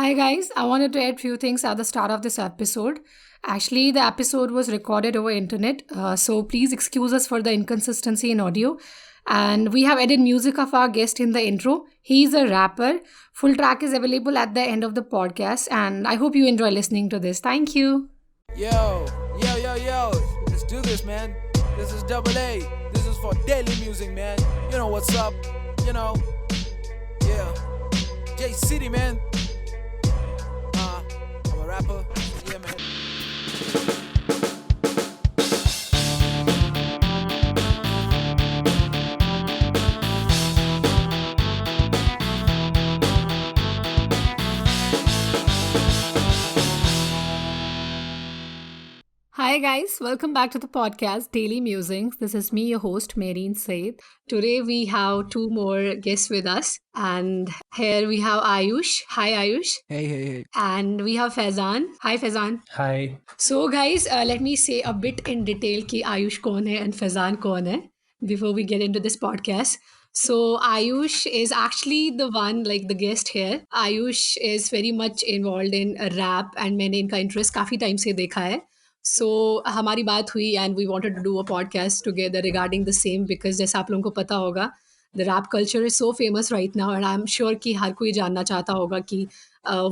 Hi guys, I wanted to add few things at the start of this episode. Actually, the episode was recorded over internet, so please excuse us for the inconsistency in audio. And we have added music of our guest in the intro. He's a rapper. Full track is available at the end of the podcast, and I hope you enjoy listening to this. Thank you. Yo, yo. Let's do this, man. This is Double A. This is for daily music, man. You know what's up. You know, yeah. J City, man. I'm a rapper. Yeah, man. Hi guys, welcome back to the podcast Daily Musings. This is me, your host, Marine Said. Today we have two more guests with us, and here we have Ayush. Hi Ayush. Hey. And we have Faizan. Hi Faizan. Hi. So guys, let me say a bit in detail कि आयुष कौन है and Faizan कौन है before we get into this podcast. So Ayush is actually the one, like the guest here. Ayush is very much involved in rap and मैंने इनका interest काफी time से देखा है. So हमारी बात हुई and we wanted to do a podcast together regarding the same because जैसा आप लोगों को पता होगा the rap culture is so famous right now and I'm sure कि हर कोई जानना चाहता होगा कि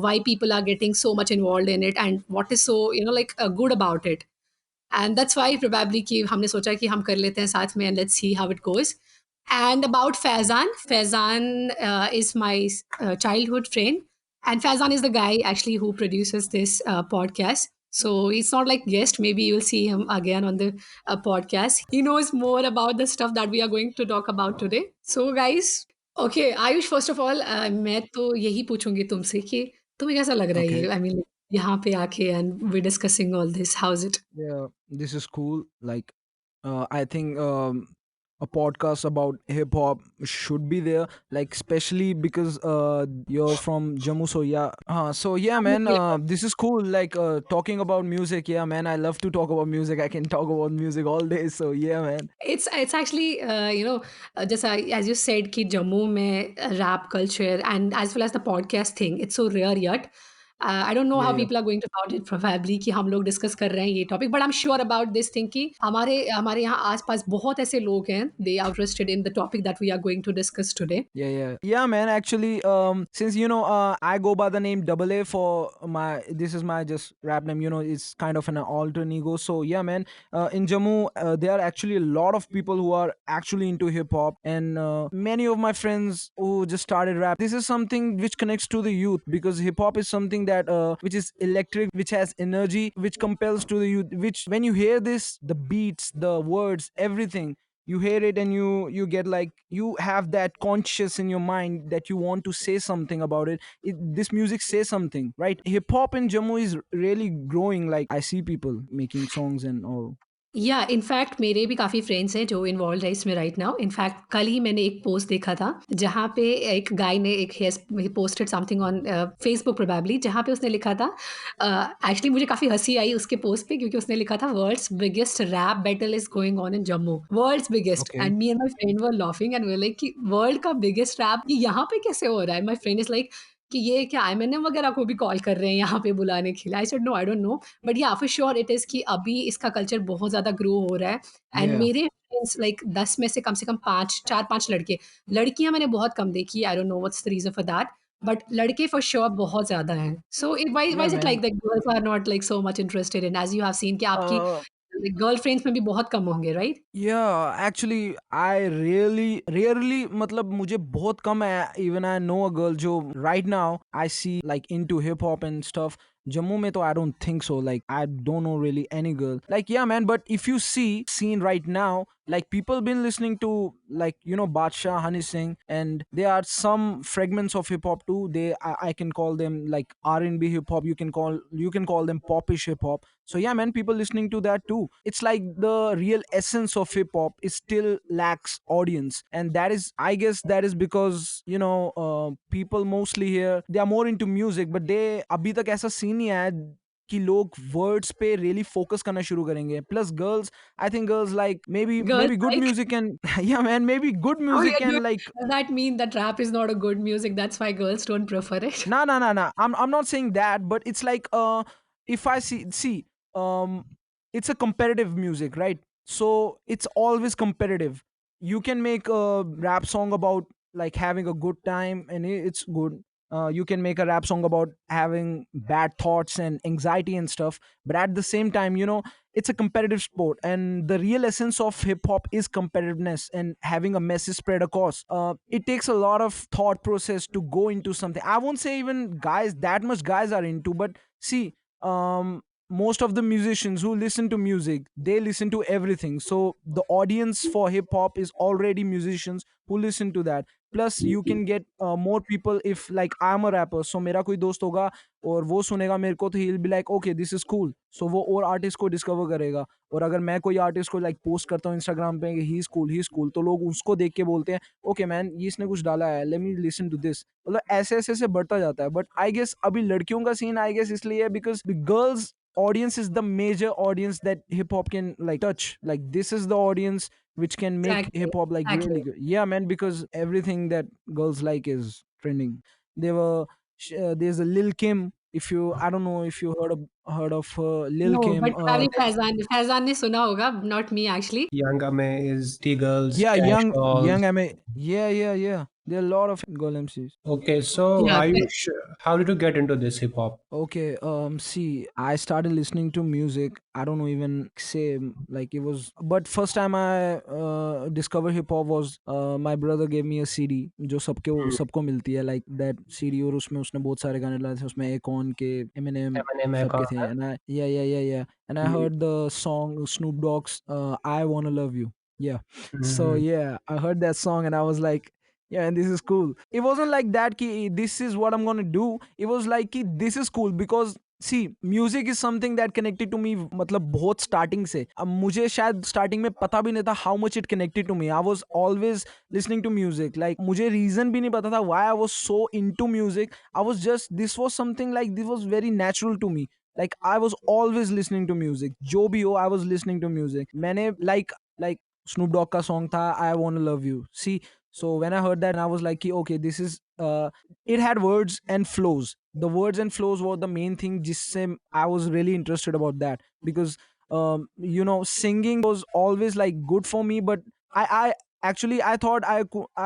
why people are getting so much involved in it and what is so like good about it. And that's why probably कि हमने सोचा कि हम कर लेते हैं साथ में and let's see how it goes. And about Faizan is my childhood friend, and Faizan is the guy actually who produces this podcast. So he's not like guest. Maybe you'll see him again on the podcast. He knows more about the stuff that we are going to talk about today. So guys, okay, Ayush, first of all, मैं तो यही पूछूंगी तुमसे कि तुम्हें कैसा लग रहा है ये? Okay. I mean, यहाँ पे आके and we're discussing all this. How's it? Yeah, this is cool. Like, I think a podcast about hip hop should be there. Like, especially because you're from Jammu, so yeah. So yeah, man. This is cool. Like, talking about music. Yeah, man. I love to talk about music. I can talk about music all day. So yeah, man. It's actually just as you said कि जम्मू में rap culture and as well as the podcast thing, it's so rare yet. I don't know how Yeah. people are going to about it probably कि हम लोग discuss कर रहे हैं ये topic, but I'm sure about this thing कि हमारे हमारे यहाँ आसपास बहुत ऐसे लोग हैं, they are interested in the topic that we are going to discuss today. Yeah, man. Actually, since I go by the name Double A for my. This is my just rap name. It's kind of an alter ego. So yeah, man. In Jammu, there are actually a lot of people who are actually into hip hop, and many of my friends who just started rap. This is something which connects to the youth because hip hop is something that which is electric, which has energy, which compels to the youth. Which when you hear this, the beats, the words, everything you hear it and you get like you have that conscious in your mind that you want to say something about this music says something, right? Hip hop in Jammu is really growing. Like I see people making songs and all. या in fact मेरे भी काफ़ी friends हैं जो involve है इसमें right now. In fact कल ही मैंने एक पोस्ट देखा था जहाँ पे एक गाय ने एक he posted something on Facebook probably जहाँ पे उसने लिखा था एक्चुअली मुझे काफ़ी हंसी आई उसके पोस्ट पे क्योंकि उसने लिखा था world's biggest rap battle is going on in Jammu, world's biggest, Okay. And me and my friend were laughing and we like कि वर्ल्ड का बिगेस्ट रैप ये यहाँ पे कैसे हो रहा है? माय फ्रेंड इज लाइक कि ये क्या एमिनेम वगैरह को भी कॉल कर रहे हैं यहाँ पे बुलाने के लिए। I said no, I don't know, but yeah for sure it is कि अभी इसका कल्चर बहुत ज़्यादा ग्रो हो रहा है एंड Yeah. मेरे फ्रेंड्स लाइक 10 में से कम 5 4-5 लड़के, लड़कियाँ मैंने बहुत कम देखी, I don't know what's the reason for that, but लड़के फॉर श्योर बहुत ज़्यादा हैं। So it why Yeah, is it like man. That girls are not like so much interested in as you have seen कि आपकी uh girlfriends में भी बहुत कम होंगे, right? Yeah, actually, I really, rarely, मतलब मुझे बहुत कम है. Even I know a girl जो right now I see like into hip hop and stuff. Jammu में तो I don't think so. Like I don't know really any girl. Like yeah, man. But if you see scene right now, like people been listening to like Badshah, Honey Singh, and there are some fragments of hip hop too. I can call them like R&B hip hop. You can call them popish hip hop. So yeah, man, people listening to that too. It's like the real essence of hip hop is still lacks audience, and that is, I guess, that is because people mostly here they are more into music, but they अभी तक ऐसा scene नहीं आया कि लोग words पे really focus करना शुरू करेंगे. Plus girls, I think girls like Girls maybe good like, music and yeah man, maybe good oh, music and like does that mean that rap is not a good music? That's why girls don't prefer it? no, no, no, no. I'm not saying that, but it's like if I see um it's a competitive music, right? So it's always competitive. You can make a rap song about like having a good time and it's good. You can make a rap song about having bad thoughts and anxiety and stuff, but at the same time, it's a competitive sport, and the real essence of hip hop is competitiveness and having a message spread across. It takes a lot of thought process to go into something. I won't say even guys that much guys are into, but see, um, most of the musicians who listen to music, they listen to everything. So the audience for hip hop is already musicians who listen to that. Plus you can get more people. If like I'm a rapper, so मेरा कोई दोस्त होगा और वो सुनेगा मेरे को, तो he'll be like okay this is cool, so वो और आर्टिस्ट को डिस्कवर करेगा. और अगर मैं कोई आर्टिस्ट को लाइक पोस्ट करता हूँ इंस्टाग्राम पे कि ही इज कूल, तो लोग उसको देख के बोलते हैं ओके मैन ये इसने कुछ डाला है, let me listen to this. मतलब ऐसे ऐसे से बढ़ता जाता है. बट आई गेस अभी लड़कियों का सीन आई गेस इसलिए है because the girls audience is the major audience that hip hop can like touch. Like this is the audience which can make Exactly. hip hop like Exactly. really good. Yeah man, because everything that girls like is trending. They were there's a Lil Kim. If you, I don't know if you heard of Lil No, Kim. but probably Faizan ने सुना होगा, not me actually. Young Ame is T-Girls, Yeah, Cash young Dolls. MA. Yeah. There are a lot of girl MCs. Okay, so Yeah, Ayush, how did you get into this hip hop? Okay, see, I started listening to music. I don't know even say like it was, but first time I discovered hip hop was my brother gave me a CD जो सबको Hmm. सबको मिलती है like that CD, और उसमें उसने बहुत सारे गाने डाले थे. उसमें Akon के, Eminem Eminem, सबके Akon, थे. huh? And I yeah, and I Mhm. heard the song Snoop Dogg's I Wanna Love You. Yeah, so Mhm. yeah, I heard that song and I was like, yeah, and this is cool. It wasn't like that ki this is what I'm gonna do. It was like कि this is cool because see, music is something that connected to me मतलब बहुत starting से. अब मुझे शायद starting में पता भी नहीं था how much it connected to me. I was always listening to music. Like मुझे reason भी नहीं पता था why I was so into music. I was just, this was something like this was very natural to me. Like I was always listening to music. जो भी हो, I was listening to music. मैंने like Snoop Dogg का song था I Wanna Love You. See, so when I heard that, and I was like, okay, this is it had words and flows. The words and flows were the main thing jisse I was really interested about that. Because singing was always like good for me, but I actually I thought I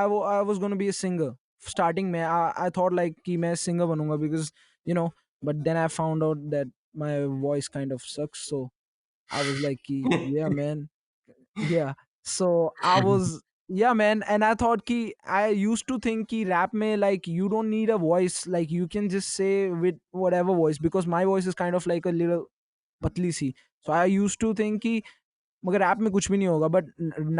was going to be a singer. Starting mein I thought like कि मैं singer बनूंगा because you know but then I found out that my voice kind of sucks, so I was like कि, yeah man, yeah. So I was, yeah man, and I thought ki I used to think ki rap mein like you don't need a voice, like you can just say with whatever voice, because my voice is kind of like a little patli si. So I used to think ki मगर rap में कुछ भी नहीं होगा. But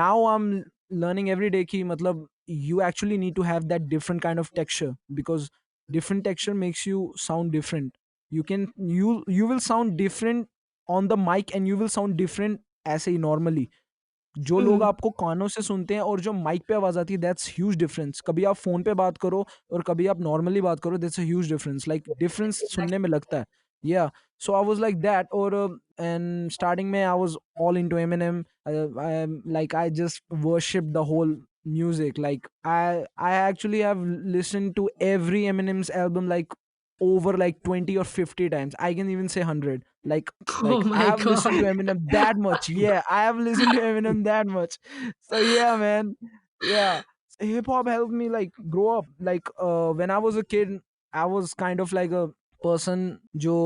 now I'm learning every day कि मतलब you actually need to have that different kind of texture, because different texture makes you sound different. You will sound different on the mic and you will sound different ऐसे ही normally. जो लोग Mm. आपको कानों से सुनते हैं और जो माइक पे आवाज़ आती है, दैट्स ह्यूज डिफरेंस. कभी आप फ़ोन पे बात करो और कभी आप नॉर्मली बात करो, that's a huge difference. Like difference सुनने Exactly. में लगता है. या सो आई वाज़ लाइक दैट. और एंड स्टार्टिंग में I was all into Eminem. Like I just worshipped the whole music. Like I actually have listened to every Eminem's album like over like 20 or 50 times. I can even say 100. Oh I my have listened to God. Eminem that much. Yeah, I have listened to Eminem that much. So yeah, man. Yeah. Hip hop helped me like grow up. Like when I was a kid, I was kind of like a person jo,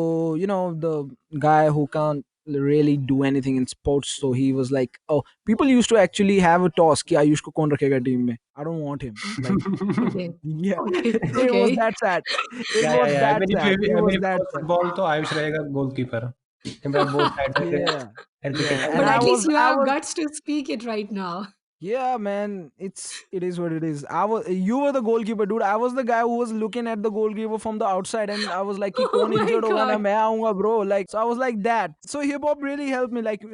the guy who can't really do anything in sports. So he was like, oh, people used to actually have a toss ki Ayush ko kaun rakhega team mein. I don't want him. Like Okay. yeah. Okay. It was Okay. that sad. It Yeah, was yeah, yeah. that sad. It I was mean, if that it was sad. football, तो आयुष रहेगा goalkeeper. If आप both sides रहेंगे, Yeah. फिर cricket Yeah. का And But both at sides. least you I have was guts to speak it right now. yeah, man. It is what it is. You were the goalkeeper, dude. I was the guy who was looking at the goalkeeper from the outside, and I was like, "कि Oh कौन my injured होगा ना God. मैं आऊँगा, bro." Like so, I was like that. So hip hop really helped me, like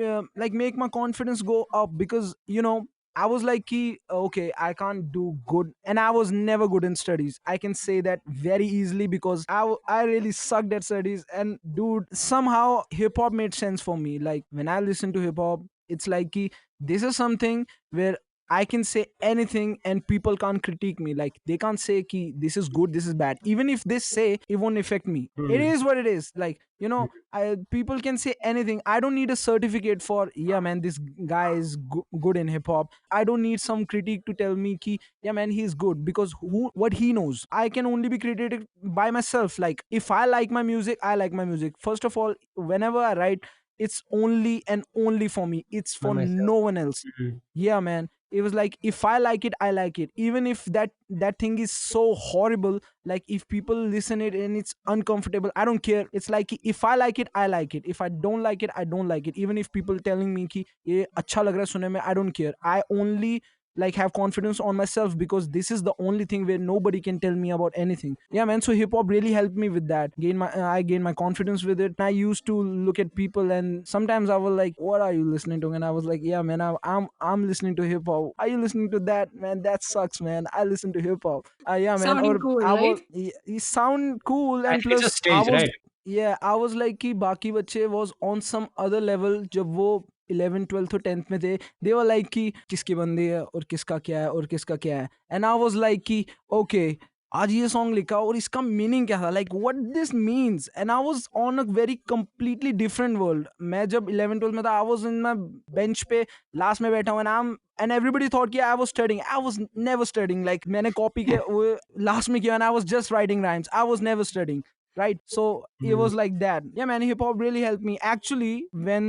make my confidence go up because I was like, okay, I can't do good. And I was never good in studies. I can say that very easily because I really sucked at studies. And dude, somehow hip hop made sense for me. Like when I listen to hip hop, it's like, this is something where I can say anything and people can't critique me. Like they can't say this is good, this is bad. Even if they say, it won't affect me. It Hmm. is what it is. Like, people can say anything. I don't need a certificate for, yeah man, this guy is good in hip hop. I don't need some critique to tell me yeah man, he's good, because who what he knows. I can only be critiqued by myself. Like if I like my music, I like my music. First of all, whenever I write, it's only and only for me. It's By for myself. no one else. Hmm. Yeah man, it was like, if I like it, I like it, even if that thing is so horrible. Like if people listen it and it's uncomfortable, I don't care. It's like, if I like it, I like it. If I don't like it, I don't like it. Even if people telling me ki ye acha lag raha hai sune mein, I don't care. I only like have confidence on myself, because this is the only thing where nobody can tell me about anything. Yeah man, so hip hop really helped me with that. I gained my confidence with it. I used to look at people, and sometimes I was like, what are you listening to? And I was like, yeah man, I'm listening to hip hop. Are you listening to that? Man, that sucks, man. I listen to hip hop. Yeah man. Sounding Or cool, I was, right? he sound cool, and Actually, it's a plus I stage, was, right? yeah, I was like कि बाकी बच्चे was on some other level. जब वो 11 12 और 10th में थे, they were like कि किसकी बंदी है और किसका क्या है और किसका क्या है. And I was like कि okay, आज ये सॉन्ग लिखा और इसका मीनिंग क्या था, like what this means. And I was on a very completely different world. मैं जब 11 12 में था, I was in my bench पे लास्ट में बैठा हुआ, एंड एवरीबडी थॉट कि I was studying. I was never studying. Like मैंने कॉपी के वो लास्ट में किया, and I was just writing rhymes. I was never studying, right? So it Hmm. was like that. Yeah man, hip hop really helped me. Actually, when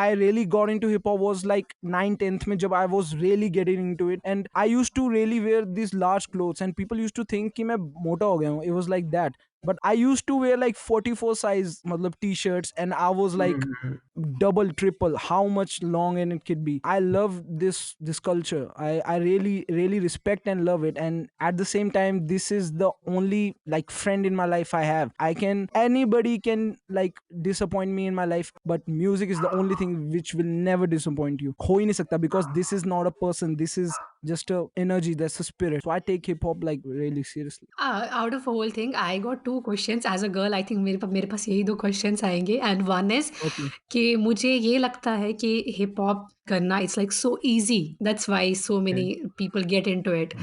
I really got into hip hop was like 9 10th mein, jab I was really getting into it. And I used to really wear these large clothes, and people used to think ki main mota ho gaya hu. It was like that. But I used to wear like 44 size matlab t-shirts, and I was like Hmm. double triple how much long and it could be. I love this culture. I really really respect and love it. And at the same time, this is the only like friend in my life I have. I can Anybody can like disappoint me in my life, but music is the only thing which will never disappoint you. हो ही नहीं सकता, because this is not a person, this is just a energy, that's a spirit. So I take hip hop like really seriously. Out of the whole thing, I got two questions. As a girl, I think मेरे पास यही दो questions आएंगे. And one is Okay. कि मुझे ये लगता है कि hip hop करना it's like so easy. That's why so Okay. many people get into it.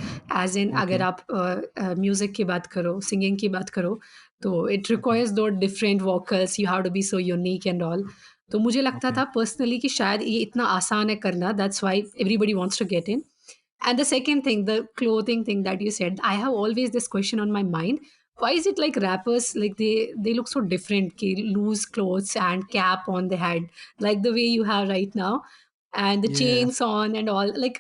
As in अगर Okay. आप music की बात करो, singing की बात करो, तो it Okay. requires those different vocals. You have to be so unique and all. तो मुझे लगता Okay. था personally कि शायद ये इतना आसान है करना. That's why everybody wants to get in. And the second thing, the clothing thing that you said, I have always this question on my mind. Why is it like rappers like they look so different? Ki loose clothes and cap on the head, like the way you have right now, and the Yeah. chains on and all. Like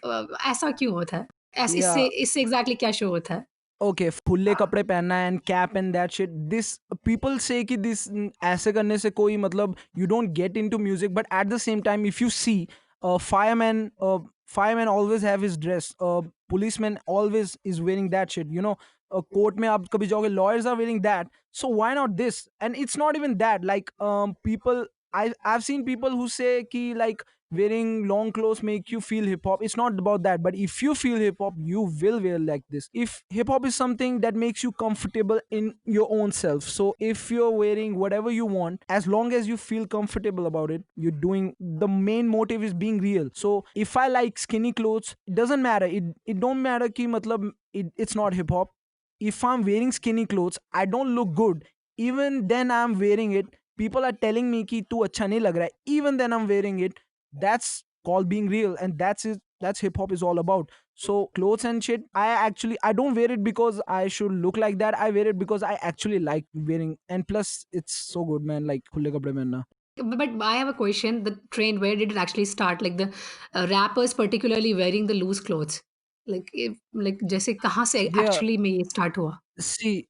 ऐसा क्यों होता है? ऐस Yeah. इससे exactly क्या show होता है? Okay, खुले कपड़े पहनना and cap and that shit. This people say कि दिस ऐसे करने से कोई मतलब you don't get into music. But at the same time, if you see fireman fireman always have his dress. Policeman always is wearing that shit, court में आप कभी जाओगे, lawyers are wearing that. So why not this? And it's not even that. Like people, I've seen people who say ki like wearing long clothes make you feel hip hop. It's not about that. But if you feel hip hop, you will wear like this. If hip hop is something that makes you comfortable in your own self, so if you're wearing whatever you want, as long as you feel comfortable about it, you're doing. The main motive is being real. So if I like skinny clothes, it doesn't matter. It don't matter ki matlab it's not hip hop. If I'm wearing skinny clothes, I don't look good. Even then I'm wearing it. People are telling me कि तू अच्छा नहीं लग रहा है. Even then I'm wearing it. That's called being real, and that's it. That's hip hop is all about. So clothes and shit, I don't wear it because I should look like that. I wear it because I actually like wearing, and plus it's so good, man. Like खुले कपड़े पहनना. But I have a question. The trend, where did it actually start? Like the rappers particularly wearing the loose clothes. Like like जैसे कहाँ से Yeah. actually में ये start हुआ? See,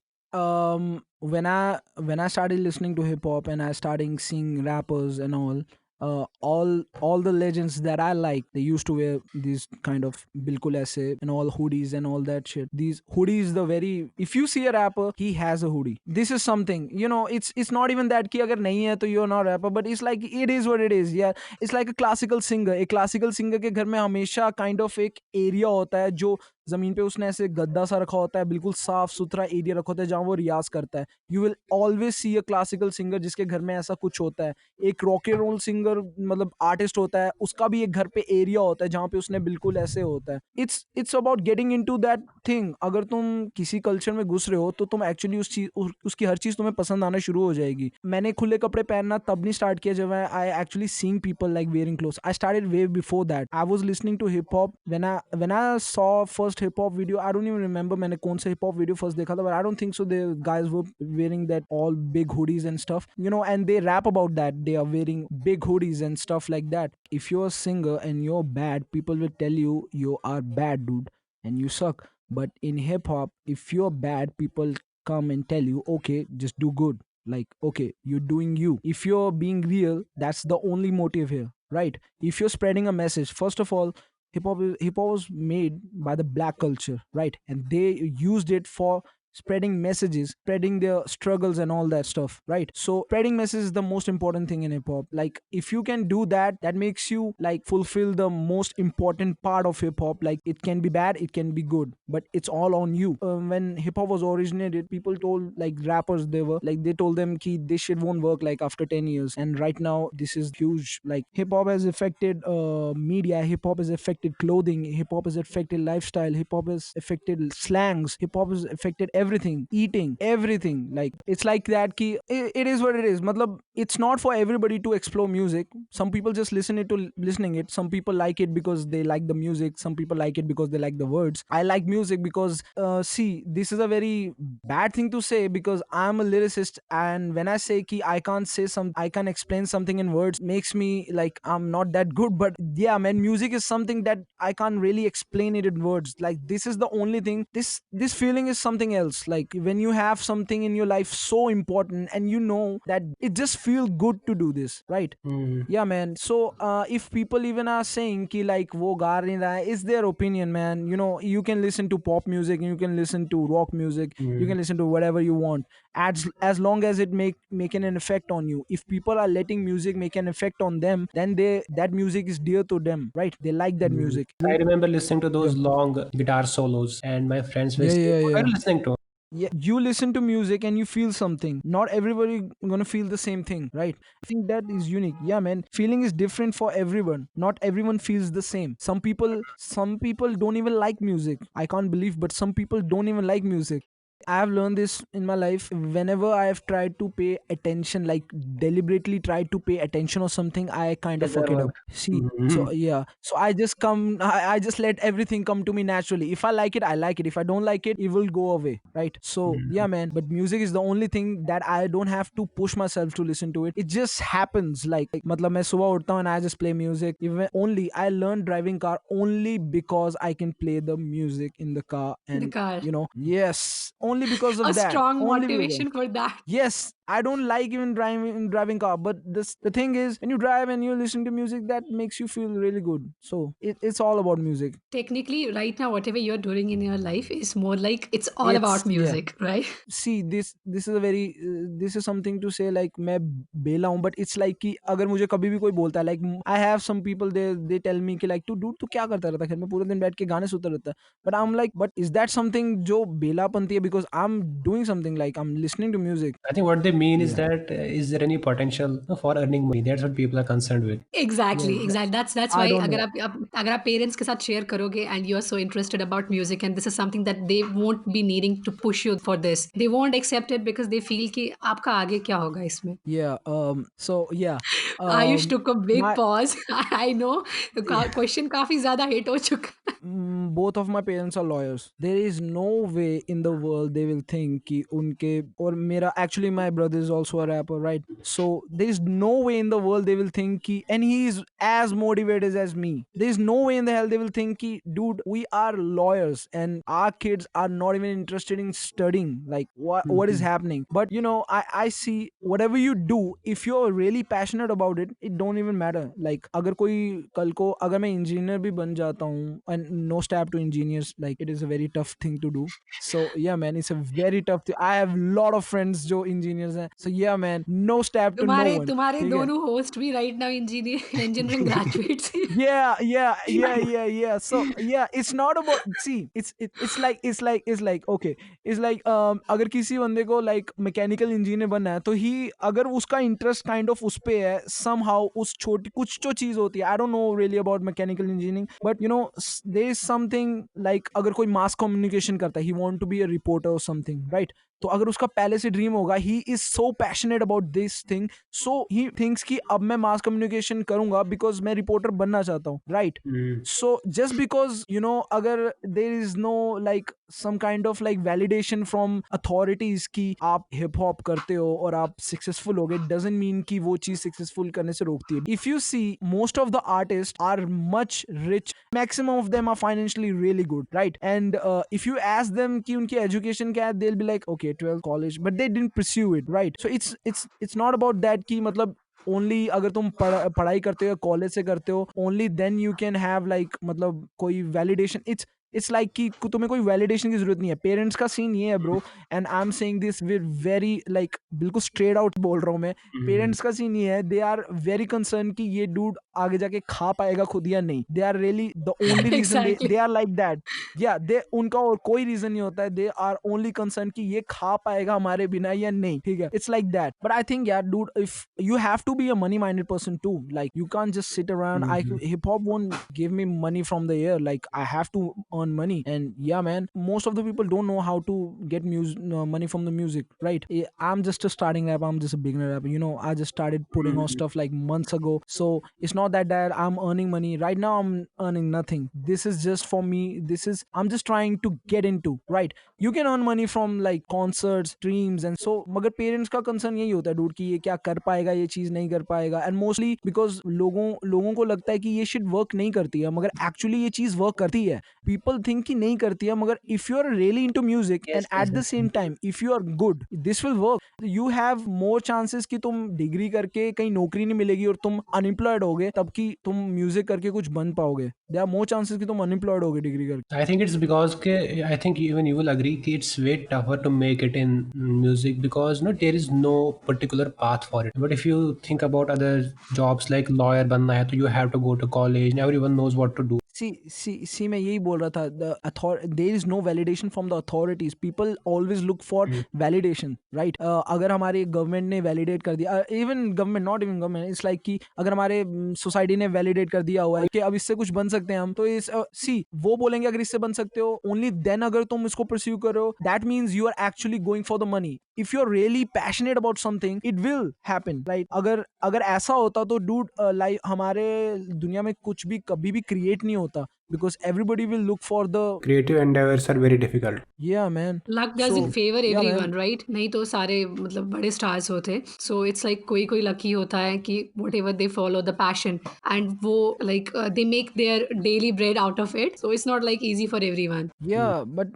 when I started listening to hip hop and I started seeing rappers and all, all the legends that I like, they used to wear these kind of bilkul aise and all hoodies and all that shit. These hoodies, the very, if you see a rapper, he has a hoodie. This is something, it's not even that ki agar nahi hai to you're not rapper, but it's like it is what it is. Yeah, it's like a classical singer. एक classical singer के घर में हमेशा kind of एक area होता है जो जमीन पे उसने ऐसे गद्दा सा रखा होता है, बिल्कुल साफ सुथरा एरिया रखा होता है जहाँ वो रियाज करता है. You will always see a classical singer जिसके घर में ऐसा कुछ होता है. एक रॉक एंड रोल सिंगर मतलब आर्टिस्ट होता है, उसका भी एक घर पे एरिया होता है जहाँ पे उसने बिल्कुल ऐसे होता है. It's about getting into that thing. अगर तुम किसी कल्चर में घुस रहे हो तो तुम एक्चुअली उसकी हर चीज तुम्हें पसंद आना शुरू हो जाएगी. मैंने खुले कपड़े पहनना तब नहीं स्टार्ट किया जब I actually seeing people like wearing clothes. I started way before that. I was listening to hip hop when I saw first hip hop video. I don't even remember मैंने कौन सा हिप हॉप वीडियो फर्स्ट देखा था, but I don't think so they guys were wearing that all big hoodies and stuff, and they rap about that. They are wearing big hoodies and stuff like that. If you're a singer and you're bad, people will tell you you are bad, dude, and you suck. But in hip hop, if you're bad, people come and tell you, okay, just do good. Like, okay, you're doing you. If you're being real, that's the only motive here, right? If you're spreading a message, first of all, hip hop was made by the black culture, right? And they used it for spreading messages, spreading their struggles and all that stuff, right? So spreading message is the most important thing in hip hop. Like if you can do that, that makes you like fulfill the most important part of hip hop. Like it can be bad, it can be good, but it's all on you. When hip hop was originated, people told like rappers, they told them ki this shit won't work like after 10 years. And right now this is huge. Like hip hop has affected media, hip hop has affected clothing, hip hop has affected lifestyle, hip hop has affected slangs, hip hop has affected everything, eating, everything. Like it's like that ki it is what it is. Matlab, it's not for everybody to explore music. Some people just listening it. Some people like it because they like the music. Some people like it because they like the words. I like music because see, this is a very bad thing to say because I'm a lyricist, and when I say ki I can't explain something in words, makes me like I'm not that good. But yeah, man, music is something that I can't really explain it in words. Like this is the only thing. This feeling is something else. Like when you have something in your life so important and you know that it just feels good to do this, right? Hmm. Yeah, man. So if people even are saying ki like wo ga nahi raha hai, it's their opinion, man. You can listen to pop music, you can listen to rock music, you can listen to whatever you want, as long as it making an effect on you. If people are letting music make an effect on them, then that music is dear to them, right? They like that Hmm. music. I remember listening to Yeah. those long guitar solos, and my friends were Yeah, saying, yeah, "What are yeah. you listening to?" Yeah, you listen to music and you feel something. Not everybody gonna feel the same thing, right? I think that is unique. Yeah, man, feeling is different for everyone. Not everyone feels the same. Some people don't even like music. I can't believe, but some people don't even like music. I have learned this in my life. Whenever I have tried to pay attention, like deliberately tried to pay attention or something, I kind of fuck Doesn't it up. work. See, Mhm. so yeah, so I just let everything come to me naturally. If I like it, I like it. If I don't like it, it will go away, right? So yeah, Mhm. man. But music is the only thing that I don't have to push myself to listen to it. It just happens. Like, matlab, मैं सुबह उठता हूँ and I just play music. Even only I learned driving car only because I can play the music in the car. In the And car. yes, only because A of that. strong Only because of that. motivation for that. Yes, I don't like even driving car, but the thing is, when you drive and you listen to music, that makes you feel really good. So it's all about music. Technically, right now, whatever you're doing in your life is more like it's all It's about yeah. music, right? See, this is a very this is something to say like मैं बेला हूँ, but it's like कि अगर मुझे कभी भी कोई बोलता है, like I have some people, they tell me कि like तू क्या करता रहता है घर में, पूरे दिन बैठ के गाने सुनता रहता है. But I'm like, but is that something जो बेलापंती है? Because I'm doing something, like I'm listening to music. I think what they mean is Yeah. that is there any potential for earning money? That's what people are concerned with. Yeah, Exactly, exactly. That's I why don't know. अगर आप parents के साथ share करोगे and you are so interested about music and this is something that they won't be needing to push you for this. They won't accept it because they feel कि आपका आगे क्या होगा इसमें. Yeah. So yeah. Ayush took a big My pause. I know the question काफी ज़्यादा hit हो चुका है. both of my parents are lawyers. There is no way in the world they will think कि उनके और मेरा actually my brother is also a rapper, right? So there is no way in the world they will think कि and he is as motivated as me. There is no way in the hell they will think कि dude we are lawyers and our kids are not even interested in studying. Like what is happening? But you know I see whatever you do, if you're really passionate about it, it don't even matter. Like अगर कोई कल को अगर मैं engineer भी बन जाता हूँ, and no stab to engineers, like it is a very tough thing to do. So yeah man, it's a very tough thing. I have lot of friends जो engineers हैं. So yeah man, no stab to no तुम्हारे one. तुम्हारे ठीक है. दोनों host भी right now engineering graduates हैं। Yeah. So yeah, it's not about, see, it's like okay, it's like अगर किसी बंदे को like mechanical engineer बनना है, तो ही अगर उसका interest kind of उस पे है somehow, उस छोटी कुछ जो चीज होती है, I don't know really about mechanical engineering, but you know there is something like अगर कोई mass communication करता है, he want to be a reporter or something, right? तो अगर उसका पहले से ड्रीम होगा, he is so passionate about this thing, so he thinks कि अब मैं मास कम्युनिकेशन करूंगा बिकॉज मैं रिपोर्टर बनना चाहता हूँ, right? So just because you know अगर there is no like some kind of like validation from authorities कि आप हिप हॉप करते हो और आप सक्सेसफुल हो गए, doesn't mean कि वो चीज सक्सेसफुल करने से रोकती है. If you see, most of the artists are much rich, maximum of them are financially really good, right? And if you ask them कि उनकी education क्या है, they'll be like okay 12 college, but they didn't pursue it, right? So it's not about that कि मतलब only अगर तुम पढ़ाई करते हो, कॉलेज से करते हो, only then you can have like मतलब कोई वैलिडेशन. इट्स लाइक कि तुम्हें कोई वैलिडेशन की जरूरत नहीं है. पेरेंट्स का सीन ये है bro, and I am saying this with very like बिल्कुल स्ट्रेट आउट बोल रहा हूँ मैं. पेरेंट्स का सीन ये है, दे आर वेरी कंसर्न कि ये डूड आगे जाके खा पाएगा खुद या नहीं. They are really the only reason Exactly. They are like that. Yeah they उनका और कोई रीजन नहीं होता है. दे आर ओनली कंसर्न कि ये खा पाएगा हमारे बिना या नहीं, ठीक है? It's like that. But I think यार dude, if you have to be a money minded person too. Like you can't just sit around. Hip hop won't give me money from the air. Like I have to earn money. And yeah man, most of the people don't know how to get music money from the music, right? I'm just a starting rapper, I'm just a beginner rapper, you know. I just started putting on stuff like months ago, so it's not that I'm earning money right now. I'm earning nothing. This is just for me. I'm just trying to get into, right? You can earn money from like concerts, streams, and so मगर parents का concern यही होता है dude कि ये क्या कर पाएगा, ये चीज नहीं कर पाएगा. एंड मोस्टली बिकॉज लोगों को लगता है कि ये शिट वर्क नहीं करती है, मगर एक्चुअली ये चीज वर्क करती है. पीपल थिंक कि नहीं करती है, मगर if you are really into music and at the same time if you are good, this will work. You have more chances कि तुम डिग्री करके कहीं नौकरी नहीं मिलेगी और तुम अनएम्प्लॉयड होगे, तब कि तुम म्यूजिक करके कुछ बन पाओगे. देयर आर मोर चांसेस कि तुम अनएम्प्लॉयड होगे डिग्री करके. I think it's because I think even you will agree कि it's way tougher to make it in music because no there is no particular path for it. But if you think about other jobs like lawyer बनना है तो you have to go to college and everyone knows what to do. See, मैं यही बोल रहा था. There is no validation from the authorities. People always look for validation, right? अगर हमारे गवर्नमेंट ने वैलिडेट कर दिया, even government, not even government, it's like कि अगर हमारे सोसाइटी ने वैलिडेट कर दिया हुआ है कि अब इससे कुछ बन सकते हैं हम, तो इस वो बोलेंगे अगर इससे बन सकते हो, ओनली देन अगर तुम इसको परस्यू करो, that means you are actually going for the money. If you are really passionate about something, it will happen, right? अगर ऐसा होता तो डूड लाइक हमारे दुनिया में कुछ भी कभी भी क्रिएट नहीं होता, because everybody will look for the Creative endeavors are very difficult. yeah man. Luck doesn't favor yeah, man. everyone, right? नहीं तो सारे मतलब बड़े stars होते. So it's like कोई lucky होता है कि whatever they follow the passion and वो like they make their daily bread out of it. So it's not like easy for everyone. Yeah, but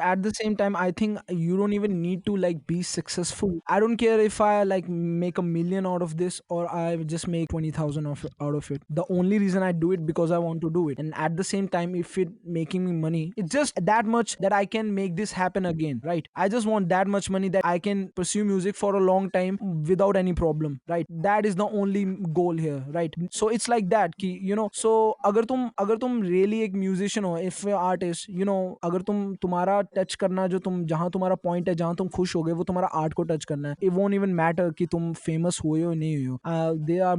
at the same time, I think you don't even need to like be successful. I don't care if I like make $1 million out of this or I just make 20,000 out of it. The only reason I do it because I want to do it. And at the same time, if it making me money, it's just that much that I can make this happen again, right? I just want that much money that I can pursue music for a long time without any problem, right? That is the only goal here, right? So it's like that कि you know. So अगर तुम really एक musician हो, if you're artist, you know, अगर तुम्हारा touch करना जो तुम जहाँ तुम्हारा पॉइंट है, जहाँ तुम खुश हो गए, वो तुम्हारा आर्ट को टच करना है. इट वोंट इवन मैटर कि तुम फेमस हुए हो नहीं हुए हो. देयर आर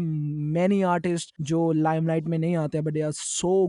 मेनी आर्टिस्ट जो लाइमलाइट में नहीं आते, but they are so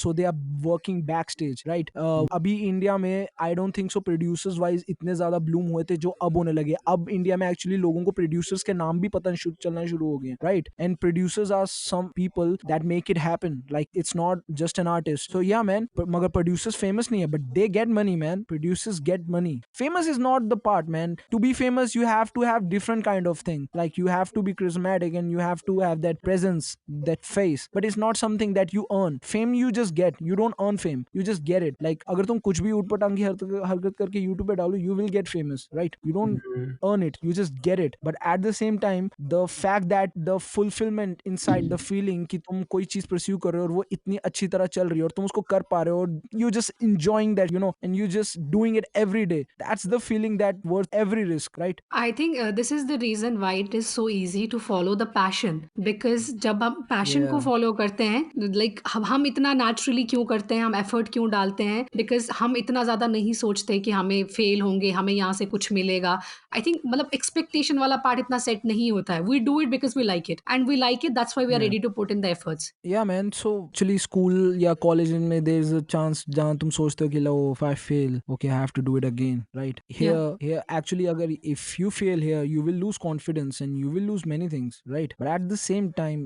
so they are working backstage, right? अभी इंडिया में I don't think so producers wise इतने ज्यादा ब्लूम हुए थे जो अब होने लगे. अब इंडिया में एक्चुअली लोगों को प्रोड्यूसर्स के नाम भी पता चलना शुरू हो गए, right? And producers are some people that make it happen, like it's not just an artist. So yeah man, मगर प्रोड्यूसर्स फेमस नहीं है, but they get money man. Producers get money. Famous is not the part, man. To be famous, you have to have different kind of thing. Like you have to be charismatic and you have to have that presence, that face. But it's not something that you earn. Fame you just get. You don't earn fame. You just get it. Like अगर तुम कुछ भी ऊटपटांग की हरकत करके YouTube पे डालो, you will get famous, right? You don't Mhm. earn it. You just get it. But at the same time, the fact that the fulfillment inside, the feeling कि तुम कोई चीज pursue कर रहे हो और वो इतनी अच्छी तरह चल रही है और तुम उसको कर पा रहे हो और you just enjoying that, and you just doing it every day. That's the feeling that worth every risk, right? I think this is the reason why it is so easy to follow the passion, because जब हम passion को Yeah. follow करते हैं, like हम इतना naturally क्यों करते हैं, हम effort क्यों डालते हैं, because हम इतना ज़्यादा नहीं सोचते कि हमें fail होंगे, हमें यहाँ से कुछ मिलेगा. I think मतलब expectation वाला part इतना set नहीं होता है. We do it because we like it, and we like it. That's why we are Yeah. ready to put in the efforts. Yeah, man. So actually, school या college में there's a chance जहाँ तुम सोचते हो कि लो, if I fail, okay, I have to do it again, right? Yeah. Here actually, अगर if you fail here, you will lose confidence and you will lose many things, right? But at the same time,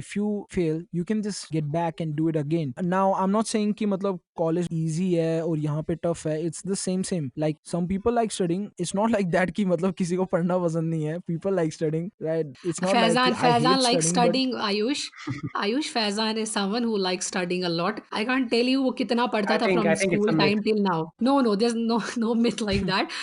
if you fail, you can just get back and do it again. Now, I'm not saying कि मतलब college easy है और यहाँ पे tough है. It's the same. Like some people like studying. It's not like that कि मतलब किसी को पढ़ना पसंद नहीं है. People like studying, right? It's not like कि I Faizan hate likes studying, but studying. Ayush Faizan is someone who likes studying a lot. I can't tell you वो कितना पढ़ता I था think from I think it's a school myth. time till now. No, there's no myth like that.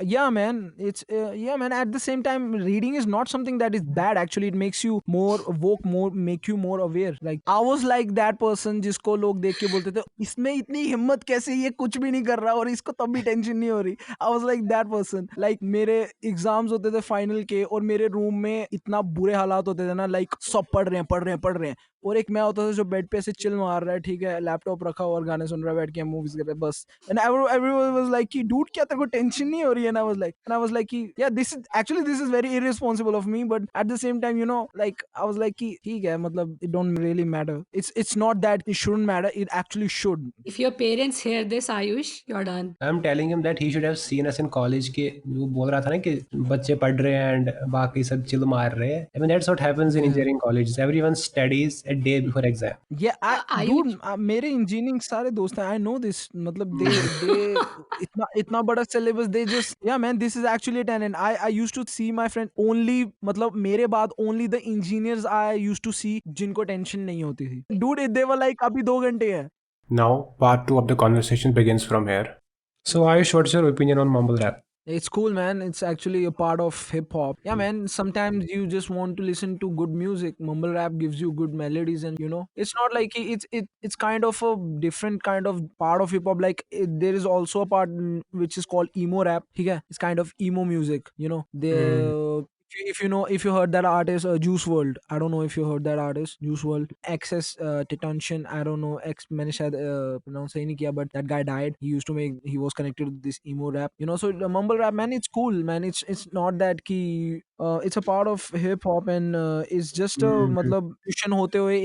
yeah, man. It's yeah, man. At the same time, reading is not something that is bad. Actually, it makes you more woke, make you more aware. Like I was like that person जिसको लोग देख के बोलते थे इसमें इतनी हिम्मत कैसे, ये कुछ भी नहीं कर रहा और इसको तब भी टेंशन नहीं हो रही. I was like that person. Like मेरे एग्जाम्स होते थे फाइनल के और मेरे रूम में इतना बुरे हालात होते थे ना, लाइक सब पढ़ रहे हैं और एक मैं होता था जो बेड पे ऐसे चिल मार रहा है, ठीक है, लैपटॉप रखा और गाने सुन रहा है बैठ के, मूवीज कर रहा है बस. एंड everyone was like कि डूड क्या तेरे को टेंशन नहीं हो रही है? And I was like कि yeah, this is very irresponsible of me, but at the same time, like I was like कि ठीक है, मतलब it don't really matter. It's not that it shouldn't matter, it actually should. If your parents hear this, Ayush, you're done. I'm telling him that he should have seen us in college के वो बोल रहा था ना कि बच्चे पढ़ रहे हैं एंड बाकी सब चिल मार रहे हैं. I mean that's what happens in Yeah. engineering colleges. Everyone studies a day before exam. Yeah, Ayush, dude, मेरे इंजीनियरिंग सारे दोस्त हैं, I know this. मतलब they इतना बड़ा syllabus, they just yeah, man, this is actually a talent. I used to see my friend only, मतलब मेरे बाद only the engineers I used to see जिनको टेंशन नहीं होती थी. Dude, they were like अभी 2 घंटे है. Now part two of the conversation begins from here. So Ayush, what's your opinion on mumble rap? It's cool, man. It's actually a part of hip hop. Yeah, man. Sometimes you just want to listen to good music. Mumble rap gives you good melodies, and it's not like it's kind of a different kind of part of hip hop. Like there is also a part which is called emo rap. Yeah, it's kind of emo music. Hmm. If you heard that artist, Juice World. I don't know if you heard that artist, Juice World. Excess Tension. I don't know. मैंने शायद pronounce ही नहीं किया, but that guy died. He was connected to this emo rap. So the mumble rap, man, it's cool, man. It's not that कि it's a part of hip hop and it's just a Mhm. मतलब tuition होते हुए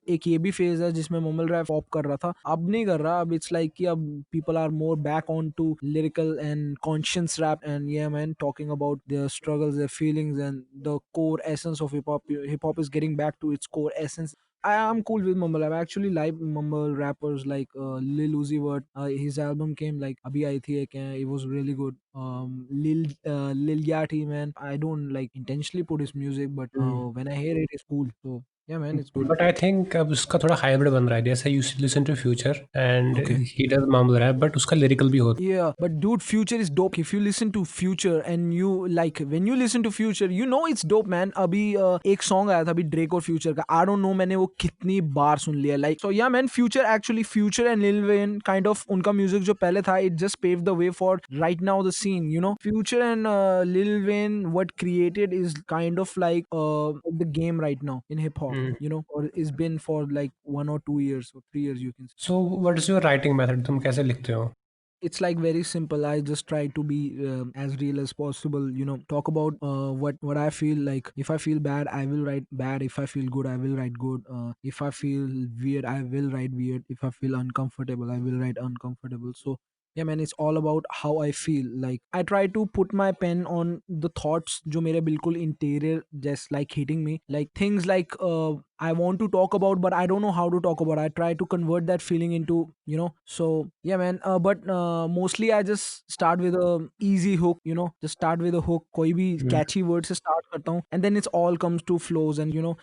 एक ये भी phase है जिसमें mumble rap pop कर रहा था, अब नहीं कर रहा. अब it's like कि अब people are more back on to lyrical and conscious rap, and yeah, man, talking about their struggles, their feelings, and the core essence of hip hop. Hip hop is getting back to its core essence. I am cool with mumble rap. I actually like mumble rappers like Lil Uzi Vert. His album came like Abhi Aayi Thi Ek Hai. It was really good. Lil Yachty, man. I don't like intentionally put his music, but when I hear it, it's cool. So yeah, man, it's good. But I think अब उसका थोड़ा hybrid बन रहा है. जैसे you listen to Future and Okay. He does mumble rap but उसका lyrical भी होता Yeah, but dude, Future is dope. If you listen to Future and you like, when you listen to Future, it's dope, man. अभी एक song आया था अभी Drake और Future का. I don't know मैंने वो कितनी बार सुन लिया. Like, so yeah, man, Future and Lil Wayne, kind of उनका music जो पहले था, it just paved the way for right now the scene. Future and Lil Wayne, what created is kind of like the game right now in hip hop. है. Or it's been for like 1 or 2 years or 3 years, you can say. So what is your writing method? तुम कैसे लिखते हो? it's like very simple. I just try to be as real as possible, talk about what I feel. Like if I feel bad, I will write bad. If I feel good, I will write good. If I feel weird, I will write weird. If I feel uncomfortable, I will write uncomfortable. So yeah man, it's all about how I feel. Like I try to put my pen on the thoughts जो मेरे बिल्कुल interior just like hitting me, like things like I want to talk about but I don't know how to talk about. I try to convert that feeling into, so yeah man. But mostly I just start with a easy hook, just start with a hook, कोई भी catchy word से start करता हूँ, and then it's all comes to flows. And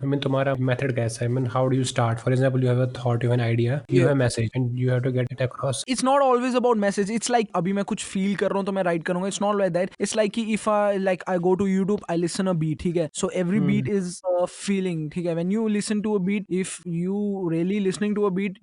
I mean, तुम्हारा method कैसा है? I mean, how do you start? For example, you have a thought, you have an idea, you yeah, have a message, and you have to get it across. it's not always about message. It's like अभी मैं कुछ feel कर रहा हूँ तो मैं write करूँगा. It's not like that. It's like कि if I go to YouTube, I listen a beat, ठीक है? So every beat Hmm. is a feeling, ठीक है? When you listen to a beat, if you really listening to a beat,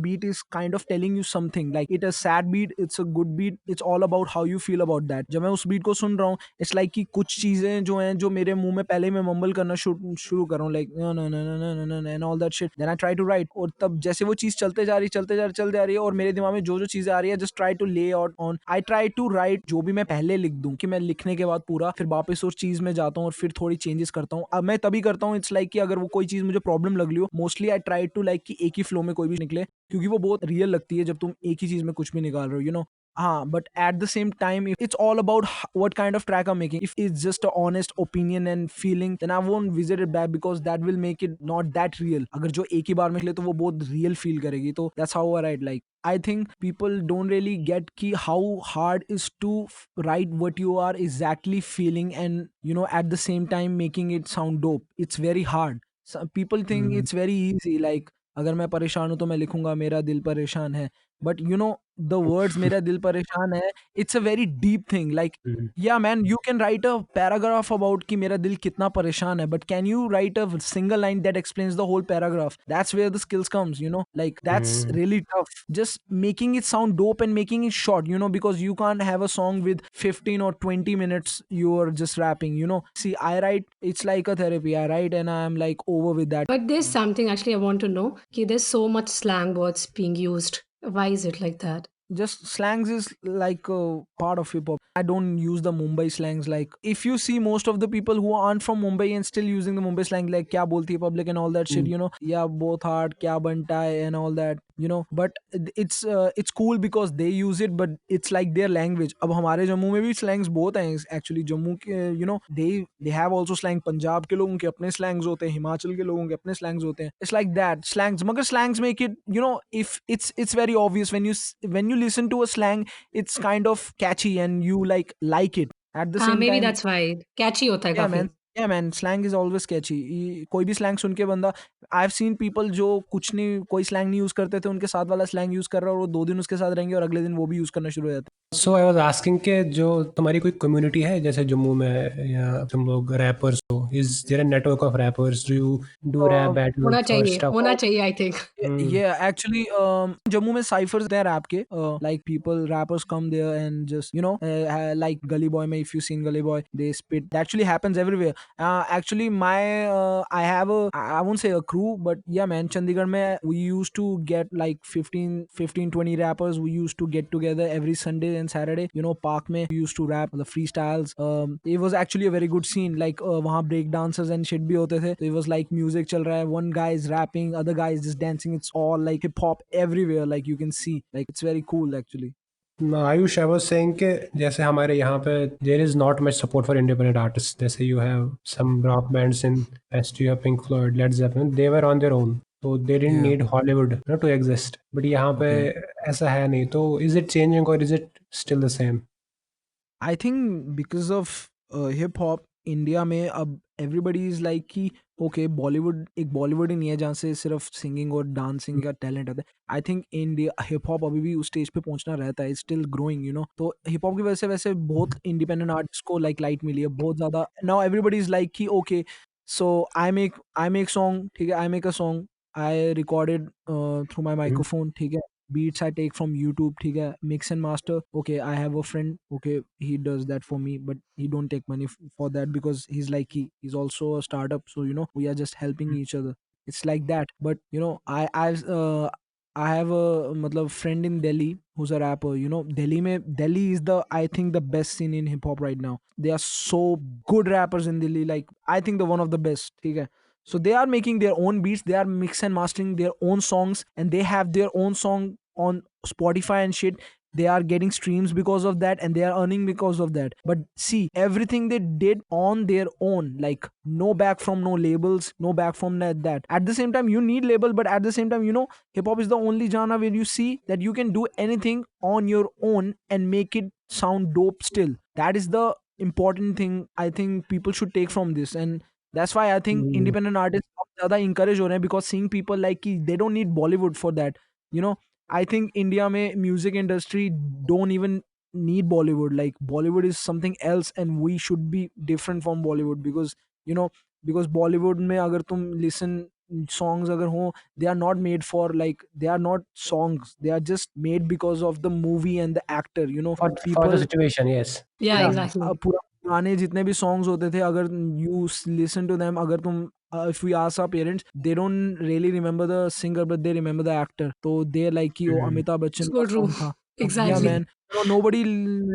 beat is kind of telling you something. Like it a sad beat, it's a good beat. It's all about how you feel about that. जब मैं उस beat को सुन रहा हूँ, it's like कि कुछ चीजें जो हैं जो मेरे मुंह में पहले ही मैं mumble करना शुरू कर रहा हूँ, like no no no no no no no and all that shit. Then I try to write, और तब जैसे वो चीज चलते जा रही है और मेरे दिमाग में जो जो चीजें आ रही है, just try to lay out on, I try to write जो भी मैं पहले लिख दूं, कि मैं लिखने के बाद पूरा फिर वापस उस चीज में जाता हूँ और फिर थोड़ी चेंजेस करता हूँ. अब मैं तभी करता हूँ, इट्स लाइक कि अगर वो कोई चीज मुझे प्रॉब्लम लग रही हो, mostly I try to like कि एक ही फ्लो में कोई भी निकले, क्योंकि वो बहुत रियल लगती है जब तुम एक ही चीज में कुछ भी निकाल रहे हो, हाँ. But at the same time, if it's all about what kind of track I'm making. If it's just a honest opinion and feeling, then I won't visit it back, because that will make it not that real. अगर जो एक ही बार में निकले तो वो बहुत real feel करेगी. तो that's how I write. Like I think people don't really get कि how hard is to write what you are exactly feeling, and at the same time making it sound dope. It's very hard. So people think Hmm. it's very easy. Like अगर मैं परेशान हूँ तो मैं लिखूंगा मेरा दिल परेशान है. But the words मेरा दिल परेशान है, it's a very deep thing. Like Hmm. yeah man, you can write a paragraph about कि मेरा दिल कितना परेशान है, but can you write a single line that explains the whole paragraph? That's where the skills comes, like that's Hmm. really tough. Just making it sound dope and making it short, because you can't have a song with 15 or 20 minutes you're just rapping, see, I write, it's like a therapy. I write and I'm like over with that. But there's something actually I want to know. Okay, there's so much slang words being used. Why is it like that? Just slangs is like a part of hip hop. I don't use the Mumbai slangs. Like if you see most of the people who aren't from Mumbai and still using the Mumbai slang, like kya bolti hai public and all that shit, Hmm. yeah, both hard, kya banta hai and all that, but it's cool because they use it, but it's like their language. अब हमारे जम्मू में भी slangs बहुत हैं actually. Jammu के they have also slang. Punjab के लोगों के अपने slangs होते हैं, हिमाचल के लोगों के अपने slangs होते हैं. It's like that slangs, मगर slangs make it, if it's very obvious when when you listen to a slang, it's kind of catchy and you like it at the हाँ, same maybe time. That's why catchy होता है Yeah काफ़ी। man, yeah man, slang is always catchy. कोई भी slang सुन के बंदा, I've seen people जो कुछ नहीं, कोई slang नहीं यूज करते थे, उनके साथ वाला slang यूज कर रहा है और वो 2 दिन उसके साथ रहेंगे और अगले दिन वो भी यूज करना शुरू हो जाता सो आई वाज आस्किंग कि जो तुम्हारी कोई कम्युनिटी है जैसे जम्मू में, या तुम लोग रैपर्स हो, is there a network of rappers, do you do rap है. बैटल्स और स्टफ? होना चाहिए I think. Yeah, actually, Jammu में ciphers there rap के, like people rappers come there and just like Gully Boy में, if you seen Gully Boy, they spit. That actually happens everywhere. Actually, my I have I won't say a crew, but yeah man, Chandigarh में we used to get like 20 rappers. We used to get together every Sunday and Saturday. Park में we used to rap the freestyles. It was actually a very good scene. Like वहाँ break dancers and shit भी होते थे. So it was like music चल रहा है, one guy is rapping, other guy is just dancing. It's all like hip hop everywhere. Like you can see, like it's very cool actually. Ayush, I was saying कि जैसे हमारे यहाँ पे there is not much support for independent artist. जैसे you have some rock bands in STO, Pink Floyd, Led Zeppelin, they were on their own, तो they didn't Yeah. Need Hollywood to exist. But यहाँ पे Okay. ऐसा है नहीं. तो is it changing और is it still the same? I think because of hip hop, India में अब एवरीबडी इज लाइक कि ओके, बॉलीवुड एक बॉलीवुड ही नहीं है जहाँ से सिर्फ सिंगिंग और डांसिंग का टैलेंट आता है. I think India hip hop अभी भी उस स्टेज पे पहुंचना रहता है, स्टिल ग्रोइंग, तो हिप हॉप की वजह से वैसे बहुत इंडिपेंडेंट आर्टिस्ट को लाइक लाइट मिली है बहुत ज़्यादा. नाउ एवरीबडी इज लाइक कि okay, so I make song, ठीक है, I make a song, I recorded through my microphone, ठीक है, beats I take from YouTube, ठीक है, mix and master. Okay, I have a friend. Okay, he does that for me, but he don't take money for that because he's like he's also a startup. So we are just helping each other. It's like that. But I I have a matlab friend in Delhi who's a rapper. You know, Delhi is the, I think, the best scene in hip hop right now. They are so good rappers in Delhi. Like, I think the one of the best. Okay. So they are making their own beats. They are mix and mastering their own songs, and they have their own song on Spotify and shit. They are getting streams because of that, and they are earning because of that. But see, everything they did on their own, like no back from no labels, no back from that. At the same time, you need label, but at the same time, you know, hip hop is the only genre where you see that you can do anything on your own and make it sound dope still. That is the important thing I think people should take from this. And that's why I think Mm. independent artists अब ज़्यादा encourage हो रहे हैं, because seeing people like कि they don't need Bollywood for that. You know, I think India में music industry don't even need Bollywood. Like, Bollywood is something else, and we should be different from Bollywood. Because you know, because Bollywood में अगर तुम listen songs अगर हो, they are not made for, like, they are not songs, they are just made because of the movie and the actor, you know. For the People, situation, yes. Yeah, yeah, Mm. exactly. पुराने जितने भी songs होते थे, अगर you listen to them, अगर तुम if we ask our parents, they don't really remember the singer, but they remember the actor. तो they like कि वो Mhm. अमिताभ बच्चन का So true. सॉन्ग था. Yeah, Exactly. man. No, nobody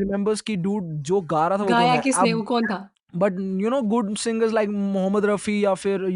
remembers कि dude जो गा रहा था वो कौन गाया है किसने, अब. वो कौन था? But you know, good singers like Mohammed Rafi या फिर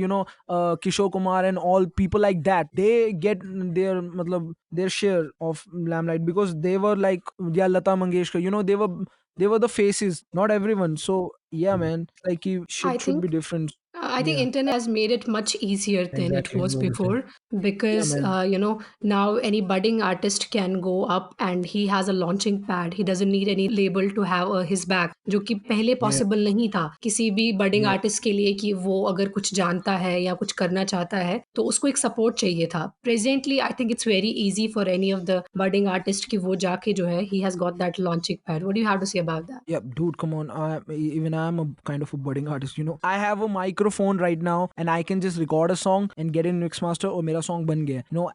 Kishore Kumar and all people like that, they get their matlab their share of limelight because they were like, yeah, Lata Mangeshkar, you know, they were the faces, not everyone. So yeah, man, like I shit should be think different. I think Yeah, internet has made it much easier than it Exactly, I was was going to say. before, yeah, because man. now any budding artist can go up and he has a launching pad. He doesn't need any label to have his back, जो कि पहले Yeah, possible नहीं था किसी भी budding yeah, artist के लिए, कि वो अगर कुछ जानता है या कुछ करना चाहता है तो उसको एक सपोर्ट चाहिए था. Presently, I think it's very easy for any of the budding artist कि वो जाके जो है, he has got that launching pad. What do you have to say about that? yeah, dude, come on. Even I'm a kind of a budding artist, you know. I have a microphone right now, and I can just record a song and get in mix master, और मेरा song बन गया. You know,